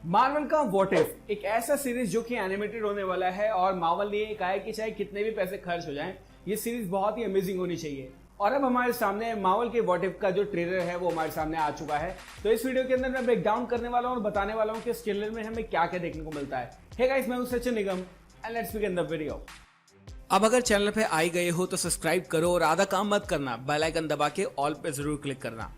Marvel का what if एक ऐसा सीरीज जो कि एनिमेटेड होने वाला है और मार्वल ने ये कहा है कि चाहे कितने भी पैसे खर्च हो जाएं ये सीरीज बहुत ही अमेजिंग होनी चाहिए। और अब हमारे सामने मार्वल के व्हाट इफ का जो ट्रेलर है वो हमारे सामने आ चुका है। तो इस वीडियो के अंदर मैं ब्रेक डाउन करने वाला हूँ और बताने वाला हूँ कि इस ट्रेलर में हमें क्या क्या देखने को मिलता है। हे गाइस, मैं हूं Sachin Nigam and let's begin the video. अब अगर चैनल पे आई गए हो तो सब्सक्राइब करो और आधा काम मत करना, बेल आइकन दबा के ऑल पे जरूर क्लिक करना।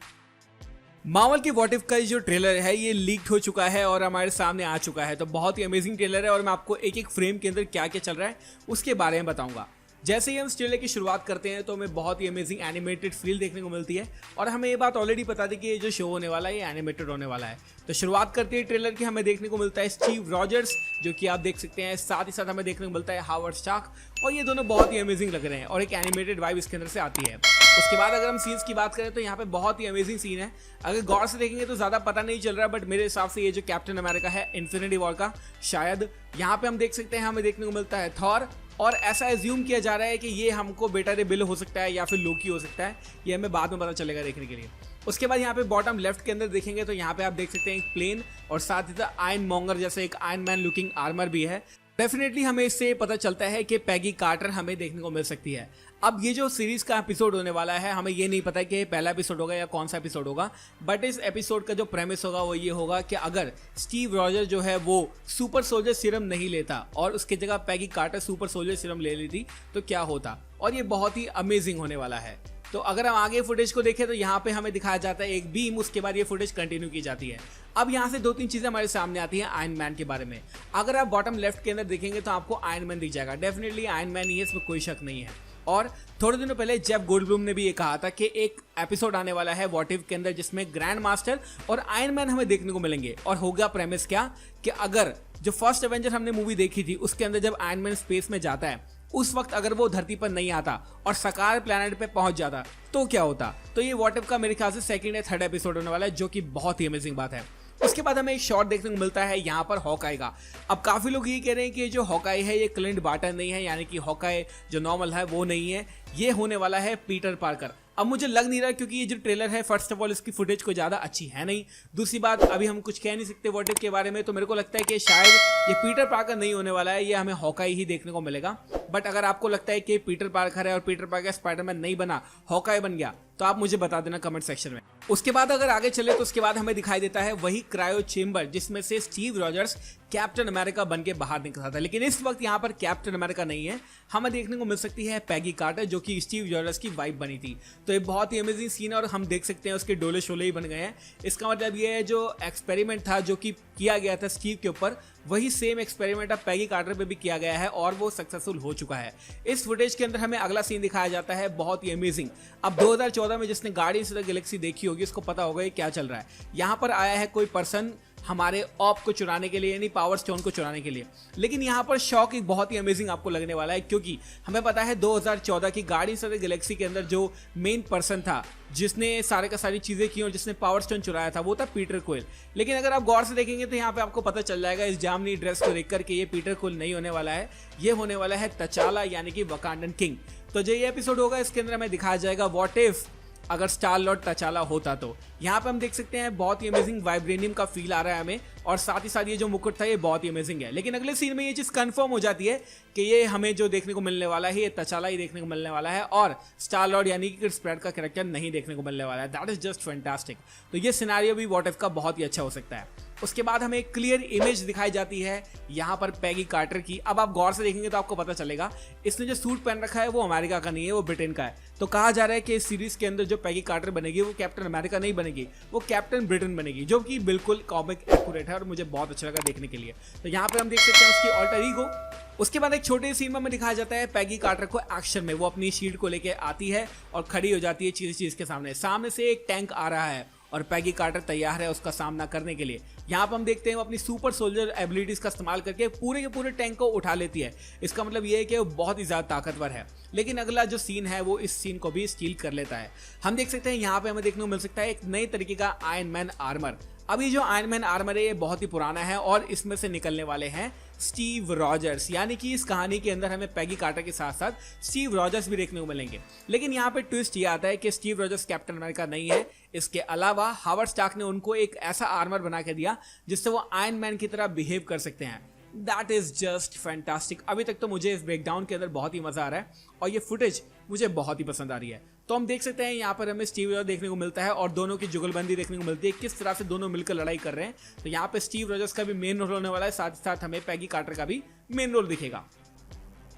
मार्वल की व्हाट इफ का जो ट्रेलर है ये लीक हो चुका है और हमारे सामने आ चुका है। तो बहुत ही अमेजिंग ट्रेलर है और मैं आपको एक एक फ्रेम के अंदर क्या क्या चल रहा है उसके बारे में बताऊंगा। जैसे ही हम इस ट्रेलर की शुरुआत करते हैं तो हमें बहुत ही अमेजिंग एनिमेटेड फील देखने को मिलती है और हमें ये बात ऑलरेडी पता थी कि ये जो शो होने वाला है ये एनिमेटेड होने वाला है। तो शुरुआत करते हैं ट्रेलर की, हमें देखने को मिलता है स्टीव रॉजर्स जो कि आप देख सकते हैं, साथ ही साथ हमें देखने को मिलता है हावर्ड स्टार्क और ये दोनों बहुत ही अमेजिंग लग रहे हैं और एक एनिमेटेड वाइब इसके अंदर से आती है। उसके बाद अगर हम सीन्स की बात करें तो यहाँ पे बहुत ही अमेजिंग सीन है। अगर गौर से देखेंगे तो ज्यादा पता नहीं चल रहा, बट मेरे हिसाब से ये जो कैप्टन अमेरिका है इन्फिनिटी वॉर का, शायद यहाँ पे हम देख सकते हैं हमें देखने को मिलता है थॉर और ऐसा एज्यूम किया जा रहा है कि ये हमको बेटा रे बिल हो सकता है या फिर लोकी हो सकता है, ये हमें बाद में पता चलेगा देखने के लिए। उसके बाद यहाँ पे बॉटम लेफ्ट के अंदर देखेंगे तो यहाँ पे आप देख सकते हैं एक प्लेन और साथ ही साथ आयरन मॉन्गर जैसे एक आयरन मैन लुकिंग आर्मर भी है। डेफिनेटली हमें इससे पता चलता है कि पैगी कार्टर हमें देखने को मिल सकती है। अब ये जो सीरीज का एपिसोड होने वाला है हमें ये नहीं पता कि पहला एपिसोड होगा या कौन सा एपिसोड होगा, बट इस एपिसोड का जो प्रेमिस होगा वो ये होगा कि अगर स्टीव रॉजर जो है वो सुपर सोल्जर सीरम नहीं लेता और उसकी जगह Peggy Carter super soldier serum ले लेती तो क्या होता, और ये बहुत ही अमेजिंग होने वाला है। तो अगर हम आगे फुटेज को देखें तो यहाँ पे हमें दिखाया जाता है एक बीम, उसके बाद ये फुटेज कंटिन्यू की जाती है। अब यहाँ से दो तीन चीजें हमारे सामने आती हैं आयरन मैन के बारे में। अगर आप बॉटम लेफ्ट के अंदर देखेंगे तो आपको आयरन मैन दिख जाएगा, डेफिनेटली आयरन मैन ही है, इसमें कोई शक नहीं है। और थोड़े दिनों पहले जेफ गोल्डब्लूम ने भी ये कहा था कि एक एपिसोड आने वाला है व्हाट इफ के अंदर जिसमें ग्रैंड मास्टर और आयरन मैन हमें देखने को मिलेंगे। और होगा प्रेमिस क्या कि अगर जो फर्स्ट एवेंजर हमने मूवी देखी थी उसके अंदर जब आयरन मैन स्पेस में जाता है उस वक्त अगर वो धरती पर नहीं आता और सकार प्लैनेट पे पहुंच जाता तो क्या होता। तो ये व्हाट इफ का मेरे ख्याल से सेकंड या थर्ड एपिसोड होने वाला है, जो कि बहुत ही अमेजिंग बात है। उसके बाद हमें एक शॉट देखने को मिलता है यहाँ पर हॉकाई का। अब काफी लोग ये कह रहे हैं कि जो हॉकाई है ये क्लिंट बार्टन नहीं है, यानी कि हॉकाई जो नॉर्मल है वो नहीं है, ये होने वाला है पीटर पार्कर। अब मुझे लग नहीं रहा क्योंकि ये जो ट्रेलर है फर्स्ट ऑफ ऑल इसकी फुटेज को ज्यादा अच्छी है नहीं, दूसरी बात अभी हम कुछ कह नहीं सकते व्हाट इफ के बारे में, तो मेरे को लगता है कि शायद ये पीटर पार्कर नहीं होने वाला है, ये हमें हॉकाई ही देखने को मिलेगा। बट अगर आपको लगता है कि पीटर पार्कर है और पीटर पार्कर स्पाइडरमैन नहीं बना, हॉकाई बन गया, तो आप मुझे बता देना कमेंट सेक्शन में। उसके बाद अगर आगे चले तो उसके बाद हमें दिखाई देता है वही क्रायो चेम्बर जिसमें से स्टीव रॉजर्स कैप्टन अमेरिका बन के बाहर निकला था, लेकिन इस वक्त यहाँ पर कैप्टन अमेरिका नहीं है, हमें देखने को मिल सकती है पैगी कार्टर जो कि स्टीव रॉजर्स की वाइफ बनी थी। तो ये बहुत ही अमेजिंग सीन है और हम देख सकते हैं उसके डोले शोले ही बन गए हैं। इसका मतलब ये है जो एक्सपेरिमेंट था जो कि किया गया था स्टीव के ऊपर, वही सेम एक्सपेरिमेंट अब पैगी कार्टर पे भी किया गया है और वो सक्सेसफुल हो चुका है। इस फुटेज के अंदर हमें अगला सीन दिखाया जाता है बहुत ही अमेजिंग। अब 2014 में जिसने गार्डियंस ऑफ द गैलेक्सी देखी होगी उसको पता होगा ये क्या चल रहा है। यहाँ पर आया है कोई पर्सन हमारे ऑप को चुराने के लिए, यानी पावर स्टोन को चुराने के लिए, लेकिन यहाँ पर शॉक एक बहुत ही अमेजिंग आपको लगने वाला है क्योंकि हमें पता है 2014 की गार्डियंस ऑफ द गैलेक्सी के अंदर जो मेन पर्सन था जिसने सारे का सारी चीजें की और जिसने पावर स्टोन चुराया था वो था पीटर क्विल। लेकिन अगर आप गौर से देखेंगे तो यहाँ पे आपको पता चल जाएगा इस जामनी ड्रेस को देखकर कि ये पीटर क्विल नहीं होने वाला है, ये होने वाला है तचाला यानी कि वकांडन किंग। तो जो ये एपिसोड होगा इसके अंदर हमें दिखाया जाएगा व्हाट इफ अगर स्टार लॉर्ड तचाला होता। तो यहाँ पे हम देख सकते हैं बहुत ही अमेजिंग वाइब्रेनियम का फील आ रहा है हमें और साथ ही साथ ये जो मुकुट था ये बहुत ही अमेजिंग है। लेकिन अगले सीन में ये चीज कंफर्म हो जाती है कि ये हमें जो देखने को मिलने वाला है ये तचाला ही देखने को मिलने वाला है और स्टार लॉर्ड यानी कि क्रिस प्रैट का कैरेक्टर नहीं देखने को मिलने वाला है। That is just fantastic. तो ये सिनेरियो भी व्हाट इफ का बहुत ही अच्छा हो सकता है। उसके बाद हमें एक क्लियर इमेज दिखाई जाती है यहाँ पर पैगी कार्टर की। अब आप गौर से देखेंगे तो आपको पता चलेगा इसने जो सूट पहन रखा है वो अमेरिका का नहीं है, वो ब्रिटेन का है। तो कहा जा रहा है कि इस सीरीज के अंदर जो पैगी कार्टर बनेगी वो कैप्टन अमेरिका नहीं बनेगी, वो कैप्टन ब्रिटेन बनेगी, जो कि बिल्कुल कॉमिक एक्यूरेट है और मुझे बहुत अच्छा लगा देखने के लिए। तो यहाँ पे हम देख सकते हैं उसकी ऑल्टर ईगो। उसके बाद एक छोटे सीन में हमें दिखाया जाता है पैगी कार्टर को एक्शन में, वो अपनी शील्ड को लेके आती है और खड़ी हो जाती है चीज के सामने से एक टैंक आ रहा है और पैगी कार्टर तैयार है उसका सामना करने के लिए। यहाँ पर हम देखते हैं वो अपनी सुपर सोल्जर एबिलिटीज का इस्तेमाल करके पूरे के पूरे टैंक को उठा लेती है। इसका मतलब ये है कि वो बहुत ही ज्यादा ताकतवर है। लेकिन अगला जो सीन है वो इस सीन को भी स्टील कर लेता है। हम देख सकते हैं यहाँ पे हमें देखने को मिल सकता है एक नए तरीके का आयरन मैन आर्मर। अभी जो आयरन मैन आर्मर है ये बहुत ही पुराना है और इसमें से निकलने वाले हैं स्टीव रॉजर्स, यानी कि इस कहानी के अंदर हमें पैगी कार्टर के साथ साथ स्टीव रॉजर्स भी देखने को मिलेंगे। लेकिन यहाँ पे ट्विस्ट ये आता है कि स्टीव रॉजर्स कैप्टन अमेरिका नहीं है। इसके अलावा हावर्ड स्टार्क ने उनको एक ऐसा आर्मर बना के दिया जिससे वो आयरन मैन की तरह बिहेव कर सकते हैं। That is just fantastic. अभी तक तो मुझे इस ब्रेकडाउन के अंदर बहुत ही मजा आ रहा है और ये फुटेज मुझे बहुत ही पसंद आ रही है। तो हम देख सकते हैं यहाँ पर हमें स्टीव रॉजर्स देखने को मिलता है और दोनों की जुगलबंदी देखने को मिलती है, किस तरह से दोनों मिलकर लड़ाई कर रहे हैं। तो यहाँ पे स्टीव रॉजर्स का भी मेन रोल होने वाला है, साथ ही साथ हमें पैगी कार्टर का भी मेन रोल दिखेगा।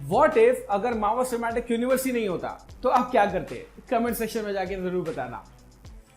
व्हाट इफ अगर मार्वल सिनेमैटिक यूनिवर्स ही नहीं होता तो आप क्या करते? कमेंट सेक्शन में जाके जरूर बताना।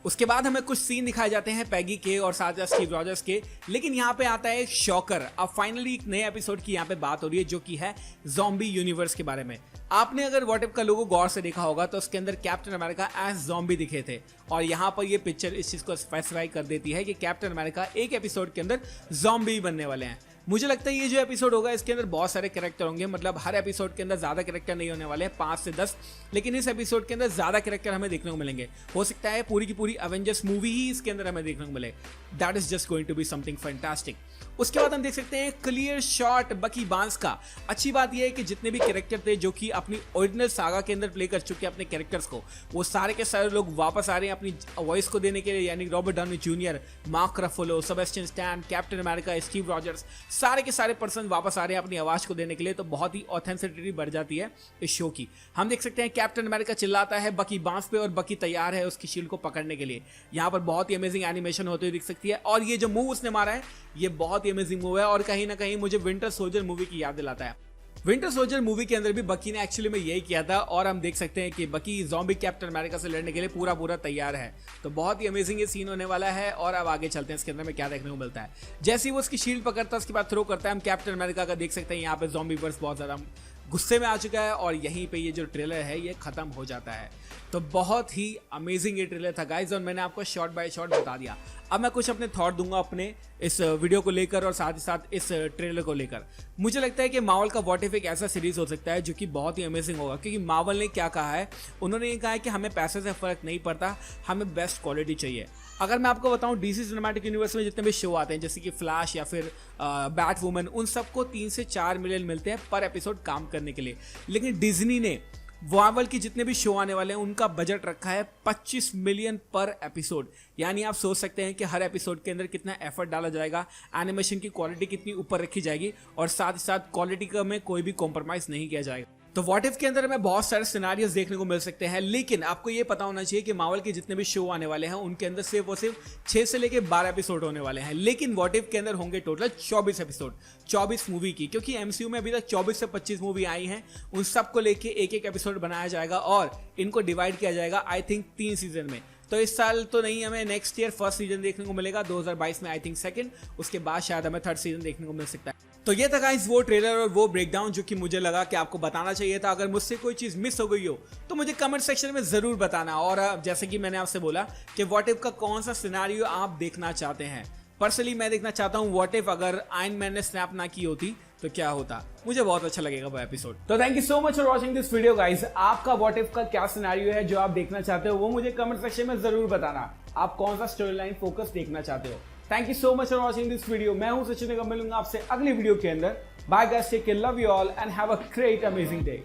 उसके बाद हमें कुछ सीन दिखाए जाते हैं पैगी के और साथ साथ स्टीव रॉजर्स के, लेकिन यहाँ पे आता है एक शॉकर। अब फाइनली एक नए एपिसोड की यहाँ पे बात हो रही है जो कि है ज़ॉम्बी यूनिवर्स के बारे में। आपने अगर व्हाट इफ का लोगो गौर से देखा होगा तो उसके अंदर कैप्टन अमेरिका एज ज़ॉम्बी दिखे थे और यहाँ पर ये पिक्चर इस चीज को स्पेसिफाई कर देती है कि कैप्टन अमेरिका एक एपिसोड के अंदर ज़ॉम्बी बनने वाले हैं। मुझे लगता है ये जो एपिसोड होगा इसके अंदर बहुत सारे कैरेक्टर होंगे, मतलब हर एपिसोड के अंदर ज्यादा कैरेक्टर नहीं होने वाले हैं, 5 से 10, लेकिन इस एपिसोड के अंदर ज्यादा कैरेक्टर हमें देखने को मिलेंगे। हो सकता है पूरी की पूरी एवेंजर्स मूवी ही इसके अंदर हमें देखने को मिले। That is just going to be something fantastic. उसके बाद हम देख सकते हैं क्लियर शॉट बकी बार्न्स का। अच्छी बात यह है कि जितने भी कैरेक्टर थे जो कि अपनी ओरिजिनल सागा के अंदर प्ले कर चुके हैं अपने कैरेक्टर्स को, वो सारे के सारे लोग वापस आ रहे हैं अपनी वॉइस को देने के लिए, यानी Robert Downey Junior, Mark Ruffalo, Sebastian Stan, Captain America, Steve Rogers, सारे के सारे पर्सन वापस आ रहे हैं अपनी आवाज को देने के लिए। तो बहुत ही ऑथेंटिसिटी बढ़ जाती है इस शो की। हम देख सकते हैं कैप्टन अमेरिका चिल्लाता है बकी बांस पे और बकी तैयार है उसकी शील्ड को पकड़ने के लिए। यहाँ पर बहुत ही अमेजिंग एनिमेशन होते हुए दिख सकती है और ये जो मूव उसने मारा है ये बहुत ही अमेजिंग मूव है और कहीं ना कहीं मुझे विंटर सोल्जर मूवी की याद दिलाता है। विंटर सोल्जर मूवी के अंदर भी बकी ने एक्चुअली में यही किया था और हम देख सकते हैं कि बकी ज़ॉम्बी कैप्टन अमेरिका से लड़ने के लिए पूरा तैयार है। तो बहुत ही अमेजिंग ये सीन होने वाला है और अब आगे चलते हैं इसके अंदर में क्या देखने को मिलता है। जैसे ही वो उसकी शील्ड पकड़ता है उसके बाद थ्रो करता है, हम कैप्टन अमेरिका का देख सकते हैं यहाँ पे ज़ॉम्बी वर्स बहुत ज़्यादा गुस्से में आ चुका है और यहीं पे ये जो ट्रेलर है ये खत्म हो जाता है। तो बहुत ही अमेजिंग ये ट्रेलर था गाइज और मैंने आपको शॉर्ट बाय शॉर्ट बता दिया। अब मैं कुछ अपने थॉट दूंगा अपने इस वीडियो को लेकर और साथ ही साथ इस ट्रेलर को लेकर। मुझे लगता है कि मार्वल का व्हाट इफ एक ऐसा सीरीज हो सकता है जो कि बहुत ही अमेजिंग होगा, क्योंकि मार्वल ने क्या कहा है, उन्होंने ये कहा है कि हमें पैसे से फर्क नहीं पड़ता, हमें बेस्ट क्वालिटी चाहिए। अगर मैं आपको बताऊं डीसी सिनेमैटिक यूनिवर्स में जितने भी शो आते हैं जैसे कि फ्लैश या फिर बैट वुमन, उन सबको 3 से 4 मिलियन मिलते हैं पर एपिसोड काम करने के लिए। लेकिन डिज्नी ने मार्वल की जितने भी शो आने वाले हैं उनका बजट रखा है 25 मिलियन पर एपिसोड। यानी आप सोच सकते हैं कि हर एपिसोड के अंदर कितना एफर्ट डाला जाएगा, एनिमेशन की क्वालिटी कितनी ऊपर रखी जाएगी और साथ ही साथ क्वालिटी का में कोई भी कॉम्प्रोमाइज नहीं किया जाएगा। तो व्हाट इफ के अंदर हमें बहुत सारे सिनेरियोस देखने को मिल सकते हैं, लेकिन आपको ये पता होना चाहिए कि मार्वल के जितने भी शो आने वाले हैं उनके अंदर सिर्फ और सिर्फ 6 से लेके 12 एपिसोड होने वाले हैं। लेकिन व्हाट इफ के अंदर होंगे टोटल 24 एपिसोड, 24 मूवी की, क्योंकि एमसीयू में अभी तक 24 से 25 मूवी आई हैं। उन सबको लेके एक एक एपिसोड बनाया जाएगा और इनको डिवाइड किया जाएगा आई थिंक 3 सीजन में। तो इस साल तो नहीं, हमें नेक्स्ट ईयर फर्स्ट सीजन देखने को मिलेगा, 2022 में आई थिंक सेकंड, उसके बाद शायद हमें थर्ड सीजन देखने को मिल सकता है। तो ये था गाइस वो ट्रेलर और वो ब्रेकडाउन जो कि मुझे लगा कि आपको बताना चाहिए था। अगर मुझसे कोई चीज़ मिस हो गई हो तो मुझे कमेंट सेक्शन में ज़रूर बताना। और जैसे कि मैंने आपसे बोला कि व्हाट इफ का कौन सा सिनेरियो आप देखना चाहते हैं। पर्सनली मैं देखना चाहता हूँ व्हाट इफ अगर आयरन मैन ने स्नैप ना की होती तो क्या होता, मुझे बहुत अच्छा लगेगा वो एपिसोड। तो thank you so much for watching this video guys. आपका व्हाट इफ का क्या सिनेरियो है जो आप देखना चाहते हो वो मुझे कमेंट सेक्शन में जरूर बताना। आप कौन सा स्टोरी लाइन फोकस देखना चाहते हो। Thank you so much for watching this video. मैं हूं सचिन, मिलूंगा आपसे अगली वीडियो के अंदर। Bye guys, take care, love you all and have a great amazing day.